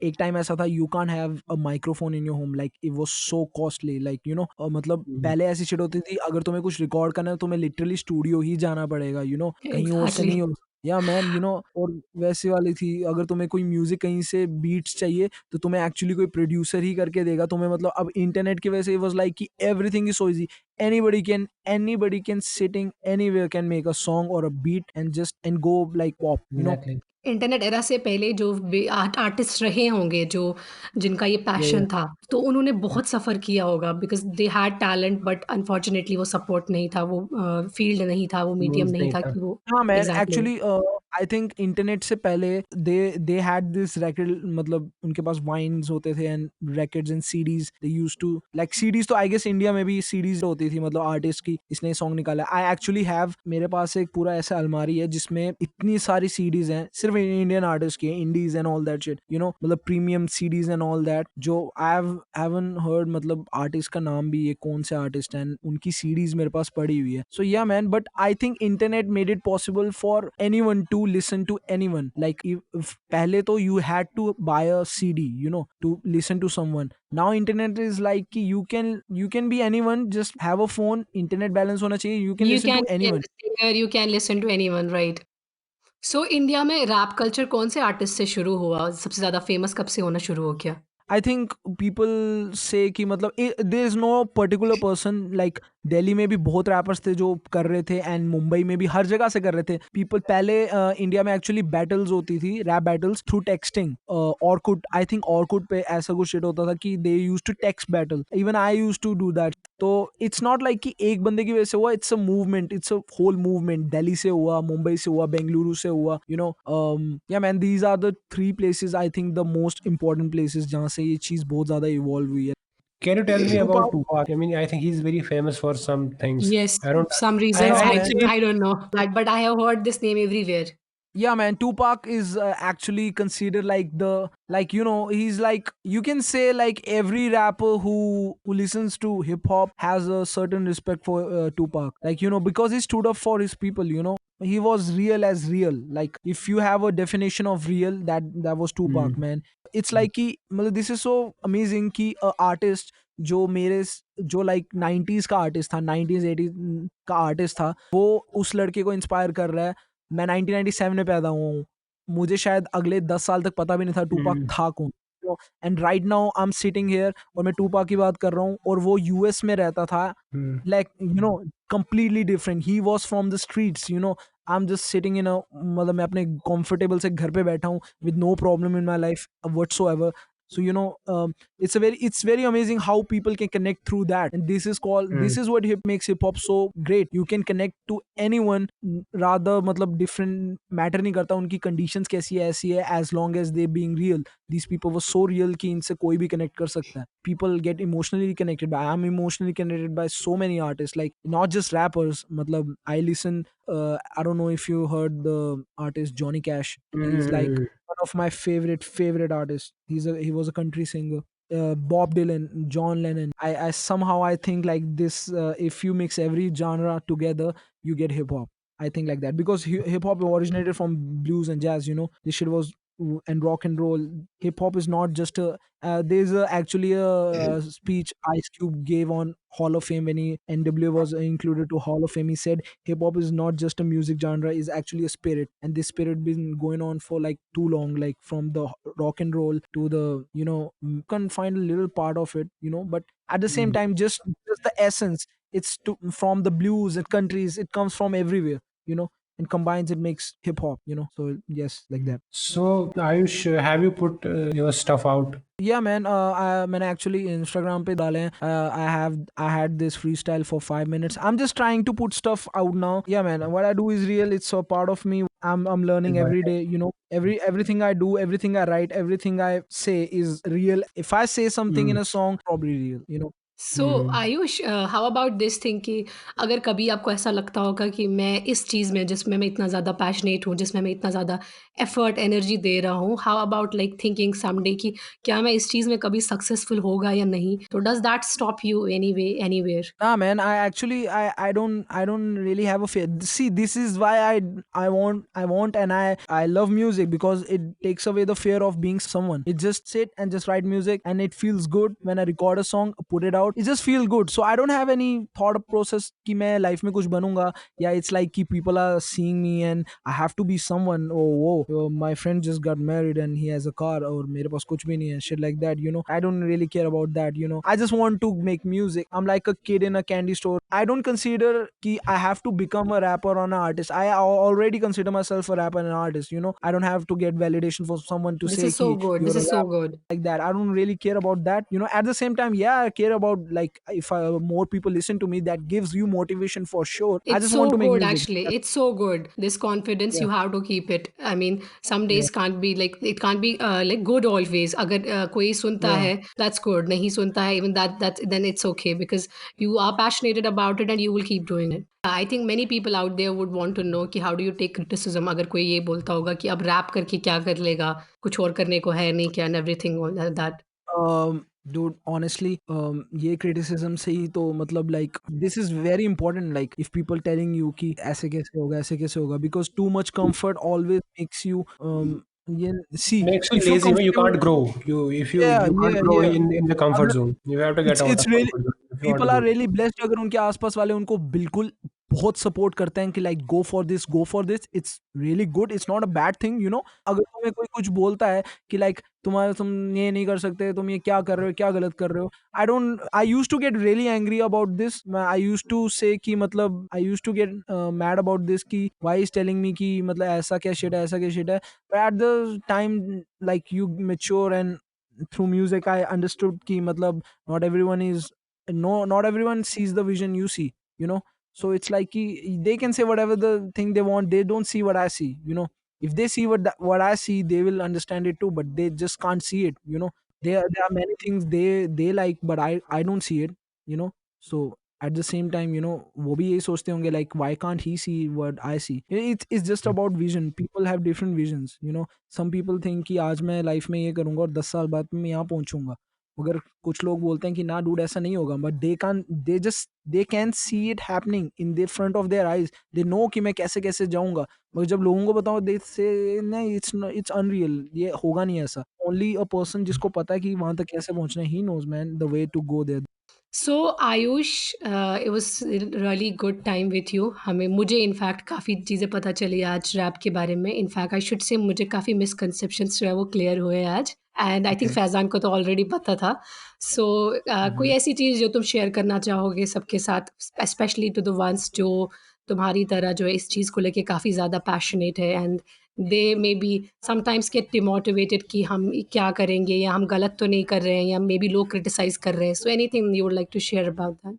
एक time ऐसा था, you can't have a microphone in your home. Like, it was so costly. Like, you know, मतलब Mhm. पहले ऐसी shit होती थी, अगर तुम्हें कुछ record करना है, तुम्हें literally studio ही जाना पड़ेगा. You know, कहीं और से नहीं Exactly. हो. या मैन, यू नो, और वैसी वाली थी, अगर तुम्हें कोई म्यूजिक कहीं से बीट्स चाहिए तो तुम्हें एक्चुअली कोई प्रोड्यूसर ही करके देगा तुम्हें. मतलब अब इंटरनेट की वजह से, it was like कि everything is so easy. Anybody can sitting anywhere can make a song or a beat and just and go like pop, you know. Exactly. Internet era से पहले जो आर्टिस्ट रहे होंगे, जो जिनका ये Yeah, yeah, पैशन था, तो उन्होंने बहुत सफ़र किया होगा, because they had talent, but unfortunately वो सपोर्ट नहीं था, वो फ़ील्ड नहीं था, वो मीडियम Means नहीं नहीं था था. कि वो हाँ man, exactly. Actually I think internet से पहले दे हैड दिस रैकेट, मतलब उनके पास वाइन्स होते थे and rackets and CDs. They used to like CDs. तो आई गेस इंडिया में भी सीडीज होती थी, मतलब आर्टिस्ट की, इसने सॉन्ग निकाला. आई एक्चुअली हैव, मेरे पास एक पूरा ऐसा अलमारी है जिसमें इतनी सारी सीडीज हैं सिर्फ इंडियन आर्टिस्ट की, indies and all that shit, you know, मतलब premium CDs and all that, जो आई हैवन हर्ड, मतलब आर्टिस्ट का नाम भी, ये कौन से आर्टिस्ट हैं, उनकी सीडीज मेरे पास पड़ी हुई है. So yeah man, but I think internet made it possible for anyone to listen to anyone. Like पहले तो you had to buy a CD, you know, to listen to someone. Now internet is like कि you can be anyone, just have a phone, internet balance होना चाहिए, you can you listen can to be anyone. A singer, you can listen to anyone, right? So India में rap culture कौन से artist से शुरू हुआ? सबसे ज़्यादा फेमस कब से होना शुरू हो गया? आई थिंक पीपल से कि मतलब there is no particular person. Like Delhi में भी बहुत रैपर्स थे जो कर रहे थे, एंड मुंबई में भी हर जगह से कर रहे थे. पीपल पहले इंडिया में एक्चुअली बैटल्स होती थी, rap battles through texting. Orkut, I think Orkut पे ऐसा कुछ shit होता था कि they use to text battle. Even I use to do that. तो इट्स नॉट लाइक कि एक बंदे की वजह से हुआ, it's a movement, it's a whole movement. Delhi से हुआ, मुंबई से हुआ, बेंगलुरु से हुआ, you know. Yeah man, these are the 3 places, I think the most important places जहाँ से ये चीज़ बहुत ज़्यादा इवॉल्व हुई है. Can you tell me about Tupac, Tupac? I mean, I think he's very famous for some things. Yes, I don't. some I reasons yeah, I I would man. say I don't know, but I have heard this name everywhere. Yeah, man, Tupac is actually considered like the, like, you know, he's like, you can say like every rapper who listens to hip hop has a certain respect for Tupac, like, you know, because he stood up for his people, you know. He was real as real. Like, if you have a definition of real, that was Tupac, Mm. man. It's like कि मतलब this is so amazing कि artist जो जो like 90s का artist था, 90s 80s का artist था, वो उस लड़के को इंस्पायर कर रहा है. मैं 1997 में पैदा हुआ हूँ. मुझे शायद अगले 10 साल तक पता भी नहीं था टूपाक Mm. था कौन. And right now I am sitting here और मैं टूपाक की बात कर रहा हूँ और वो यूएस में रहता था, Hmm. like completely different. He was from the streets. I'm just sitting in a, मतलब मैं अपने comfortable से घर पे बैठा हूँ with no problem in my life whatsoever. So it's very amazing how people can connect through that, and Hmm. this is what hip makes hip hop so great. You can connect to anyone, rather मतलब different matter नहीं करता उनकी conditions कैसी है ऐसी है, as long as they being real. These people were so real कि इनसे कोई भी connect कर सकता है. People get emotionally connected by, I'm emotionally connected by so many artists, like not just rappers. मतलब I listen, I don't know if you heard the artist Johnny Cash. He's like Hmm. one of my favorite artists. He was a country singer. Bob Dylan, John Lennon. I somehow I think like this. If you mix every genre together, you get hip hop. I think like that because hip hop originated from blues and jazz. This shit was and rock and roll. Hip hop is not just a. There's actually a speech Ice Cube gave on Hall of Fame when NWA was included to Hall of Fame. He said hip hop is not just a music genre; is actually a spirit, and this spirit been going on for like too long. Like from the rock and roll to the can find a little part of it, but at the same Hmm. time, just the essence. From the blues and countries. It comes from everywhere, and combines it makes hip hop. So yes, like that. So, Ayush, have you put your stuff out? Yeah, man. मैंने actually Instagram पे डाले हैं. I had this freestyle for 5 minutes. I'm just trying to put stuff out now. Yeah, man. What I do is real. It's a part of me. I'm learning every day. Everything I do, everything I write, everything I say is real. If I say something Hmm. in a song, probably real. So Hmm. Ayush, how about this thing कि अगर कभी आपको ऐसा लगता होगा कि मैं इस चीज़ में जिसमें मैं इतना ज़्यादा पैशनेट हूँ, जिसमें मैं इतना ज़्यादा एफर्ट एनर्जी दे रहा हूँ, how about like thinking someday कि क्या मैं इस चीज़ में कभी सक्सेसफुल होगा या नहीं, तो does that stop you any way anywhere? Nah, man. I don't really have a fear. See, this is why I want and I love music because it takes away the fear of being someone. It just sit and just write music and it feels good when I record a song, put it out. It just feel good. So I don't have any thought process कि मैं life में कुछ बनूंगा. Yeah, it's like कि people are seeing me and I have to be someone. Oh, whoa, my friend just got married and he has a car और मेरे पास कुछ भी नहीं है. Shit like that. I don't really care about that. I just want to make music. I'm like a kid in a candy store. I don't consider कि I have to become a rapper or an artist. I already consider myself a rapper and an artist. I don't have to get validation for someone to this say is so कि good, you're this a is so rapper good. like that. I don't really care about that. At the same time, yeah, I care about like if more people listen to me, that gives you motivation for sure. I It's just want so to make good, music. actually. It's so good. This confidence, Yeah, you have to keep it. I mean, some yeah, days can't be like, it can't be like good always. अगर कोई सुनता yeah. है, that's good. नहीं सुनता है, even that then it's okay because you are passionate about it and you will keep doing it. I think many people out there would want to know कि how do you take criticism अगर कोई ये बोलता होगा कि अब rap करके क्या कर लेगा, कुछ और करने को है नहीं क्या, and everything all that. Dude, honestly, ये criticism से ही तो मतलब like this is very important. Like if people telling you कि ऐसे कैसे होगा, because too much comfort always makes you ये see Makes you if you're lazy. You comfortable. can't grow. You if you Yeah, you can't yeah, grow yeah. in the comfort zone. You have to get out It's of really comfort zone if you want to people are grow. really blessed अगर उनके आसपास वाले उनको बिल्कुल बहुत support करते हैं कि like go for this it's really good. It's not a bad thing. अगर तुम्हें कोई कुछ बोलता है कि लाइक तुम ये नहीं कर सकते, तुम ये क्या कर रहे हो, क्या गलत कर रहे हो, I used to get really angry about this. I used to say कि मतलब I used to get mad about this कि व्हाई इज टेलिंग मी कि मतलब ऐसा क्या शिट है. But at the time like you mature and through music I understood ki matlab not everyone is no not everyone sees the vision you see. you know so it's like they can say whatever the thing they want. They don't see what I see. If they see what I see, they will understand it too, but they just can't see it. There are many things they like, but I don't see it. So at the same time, वो भी यही सोचते होंगे like why can't he see what I see. It's just about vision. People have different visions. Some people think कि आज मैं life में ये करूंगा और 10 साल बाद मैं यहाँ पहुंचूंगा. मगर कुछ लोग बोलते हैं कि ना डूड ऐसा नहीं होगा, but they can see it happening in the front of their eyes. They know कि मैं कैसे कैसे जाऊंगा, मगर जब लोगों को बताओ दे से नहीं, इट्स अनरियल, ये होगा नहीं ऐसा. ओनली अ पर्सन जिसको पता है कि वहां तक कैसे पहुंचना है, he knows man the way to go there. So Ayush, it was really good time with you. हमें मुझे इनफैक्ट काफ़ी चीज़ें पता चली आज रैप के बारे में. इनफैक्ट आई शुड से मुझे काफ़ी मिसकंसेप्शंस जो है वो क्लियर हुए आज. And I think Okay. Faizan को तो ऑलरेडी पता था। सो कोई Mhm. ऐसी चीज़ जो तुम शेयर करना चाहोगे सबके साथ, स्पेशली टू द वंस जो तुम्हारी तरह जो है इस चीज़ को लेके काफ़ी ज़्यादा पैशनेट है and they may be sometimes get demotivated कि हम क्या करेंगे या हम गलत तो नहीं कर रहे हैं या मे बी लोग क्रिटिसाइज़ कर रहे हैं। So anything you would like to share about that?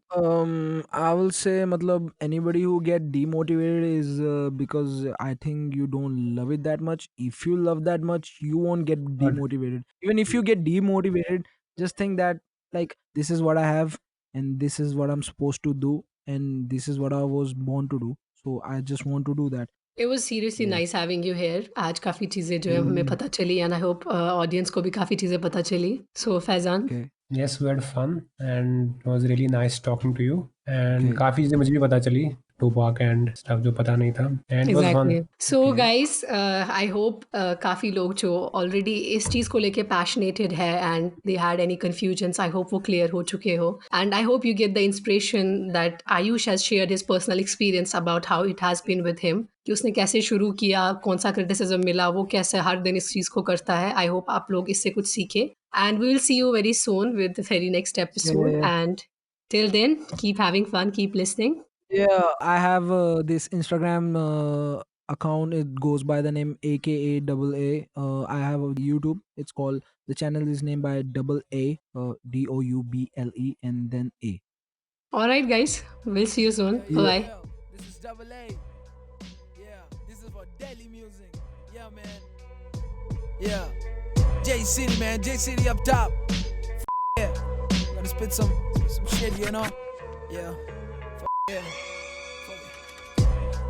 I will say, matlab, anybody who get demotivated is because I think you don't love it that much. If you love that much, you won't get But demotivated. Even if you get demotivated, just think that, like, this is what I have, and this is what I'm supposed to do, and this is what I was born to do. So I just want to do that. It was seriously Yeah. Nice having you here. आज काफ़ी चीज़ें जो है हमें mm, पता चली and I hope audience को भी काफ़ी चीज़ें पता चली। सो Faizan? Okay. yes, we had fun and it was really nice talking to you. And Okay. काफ़ी चीज़ें मुझे भी पता चली, टूपाक and stuff जो पता नहीं था. And it was fun. Exactly. So Okay. Guys I hope काफ़ी लोग जो ऑलरेडी इस चीज़ को लेके पैशनेटेड है and they had any confusions, I hope वो क्लियर हो चुके हो and I hope you get the inspiration that Ayush has shared his personal experience about how it has been with him, कि उसने कैसे शुरू किया, कौन सा क्रिटिसिज्म मिला, वो कैसे हर दिन इस चीज़ को करता है। आई होप आप लोग इससे कुछ सीखें and we will see you very soon with the very next Yeah, yeah, episode yeah. And till then keep having fun, keep listening. Yeah, I have this Instagram account. It goes by the name AKA double A. I have a YouTube. It's called, the channel is named by double A, DOUBLE and then A. Alright guys, we'll see you soon. Bye Yeah. bye. Yo, this is double A. Yeah, this is for Delhi music. Yeah, man. Yeah. J City, man. J City up top. Yeah. Gotta spit some shit, you know? Yeah. Yeah.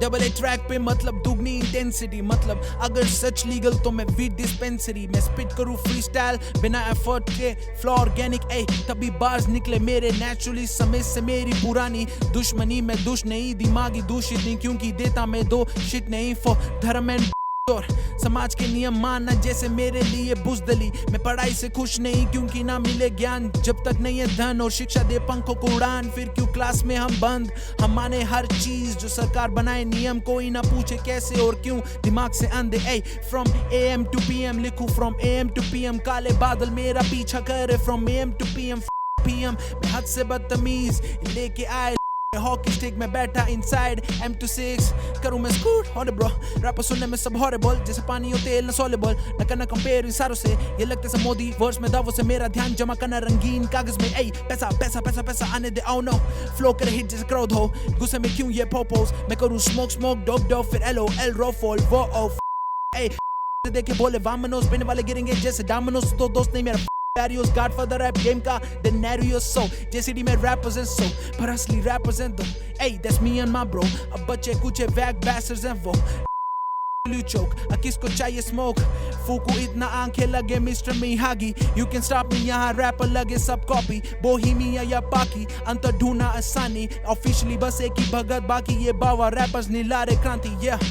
Double A track पे मतलब दुगनी intensity, मतलब अगर सच legal तो मैं wheat dispensary में spit करूँ free style बिना एफर्ट के, फ्लो ऑर्गेनिक ए तभी बार्स निकले मेरे नेचुरली। समय से मेरी पुरानी दुश्मनी में दुश नहीं, दिमागी दूषित नहीं, क्योंकि देता मैं दो शिट नहीं फॉर धर्म एंड और समाज के नियम मानना जैसे मेरे लिए बुजदली। मैं पढ़ाई से खुश नहीं क्योंकि ना मिले ज्ञान, जब तक नहीं है धन और शिक्षा दे पंखों को उड़ान, फिर क्यों क्लास में हम बंद। हम माने हर चीज जो सरकार बनाए नियम, कोई ना पूछे कैसे और क्यों, दिमाग से अंधे। ए फ्रॉम AM to PM लिखूं फ्रॉम AM to PM, काले बादल मेरा पीछा करे फ्रॉम AM to PM। मैं हद से बदतमीज लेके आए हॉकी स्टिक में बैठा इनसाइड M26 करूं मैं स्कूट होने ब्रो, रैपर सुनने में सब हॉरेबल जैसे पानी और तेल न सोलेबल, न करना कंपेयर इन सारों से, ये लगते से मोदी वर्ड्स में दावों से, मेरा ध्यान जमा करना रंगीन कागज में। ए पैसा पैसा पैसा पैसा आने दे, oh no फ्लो करे हिट जैसे क्राउड हो, गुस्से में क्यों ये पोपोस, मैं करूं स्मोक स्मोक डोप डोप फिर LOL रोफोल वो ओ ए देखे बोले वामनोस, बिन वाले गिरेंगे जैसे डामनोस, तो दोस्त नहीं मेरा Barrios, Godfather rap game का the narrow so JCD में represent so पर असली represent दो। Hey, that's me and my bro. अब बच्चे कुछ वैग bastards हैं वो choke, किसको चाहिए smoke, फूकू इतना आंखें लगे mister Miyagi, you can stop me यहाँ rapper लगे सब copy, बोहीमिया या पाकी, अंतर ढूंढना आसानी, officially बस एक ही भगत बाकी, ये बावा rappers नीलारे क्रांति। Yeah,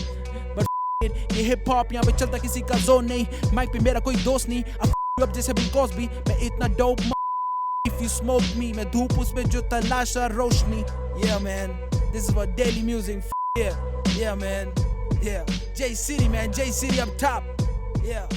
but ये hip hop यहाँ पे चलता किसी का जोर नहीं, माइक पे मेरा कोई दोस्त नहीं, अब जैसे बिल कॉस्बी मैं इतना dope. If you smoke me मैं धूप उसमें जो तलाशा रोशनी। Yeah man, this is for daily music. Yeah, yeah man, yeah. J City man, J City up top. Yeah.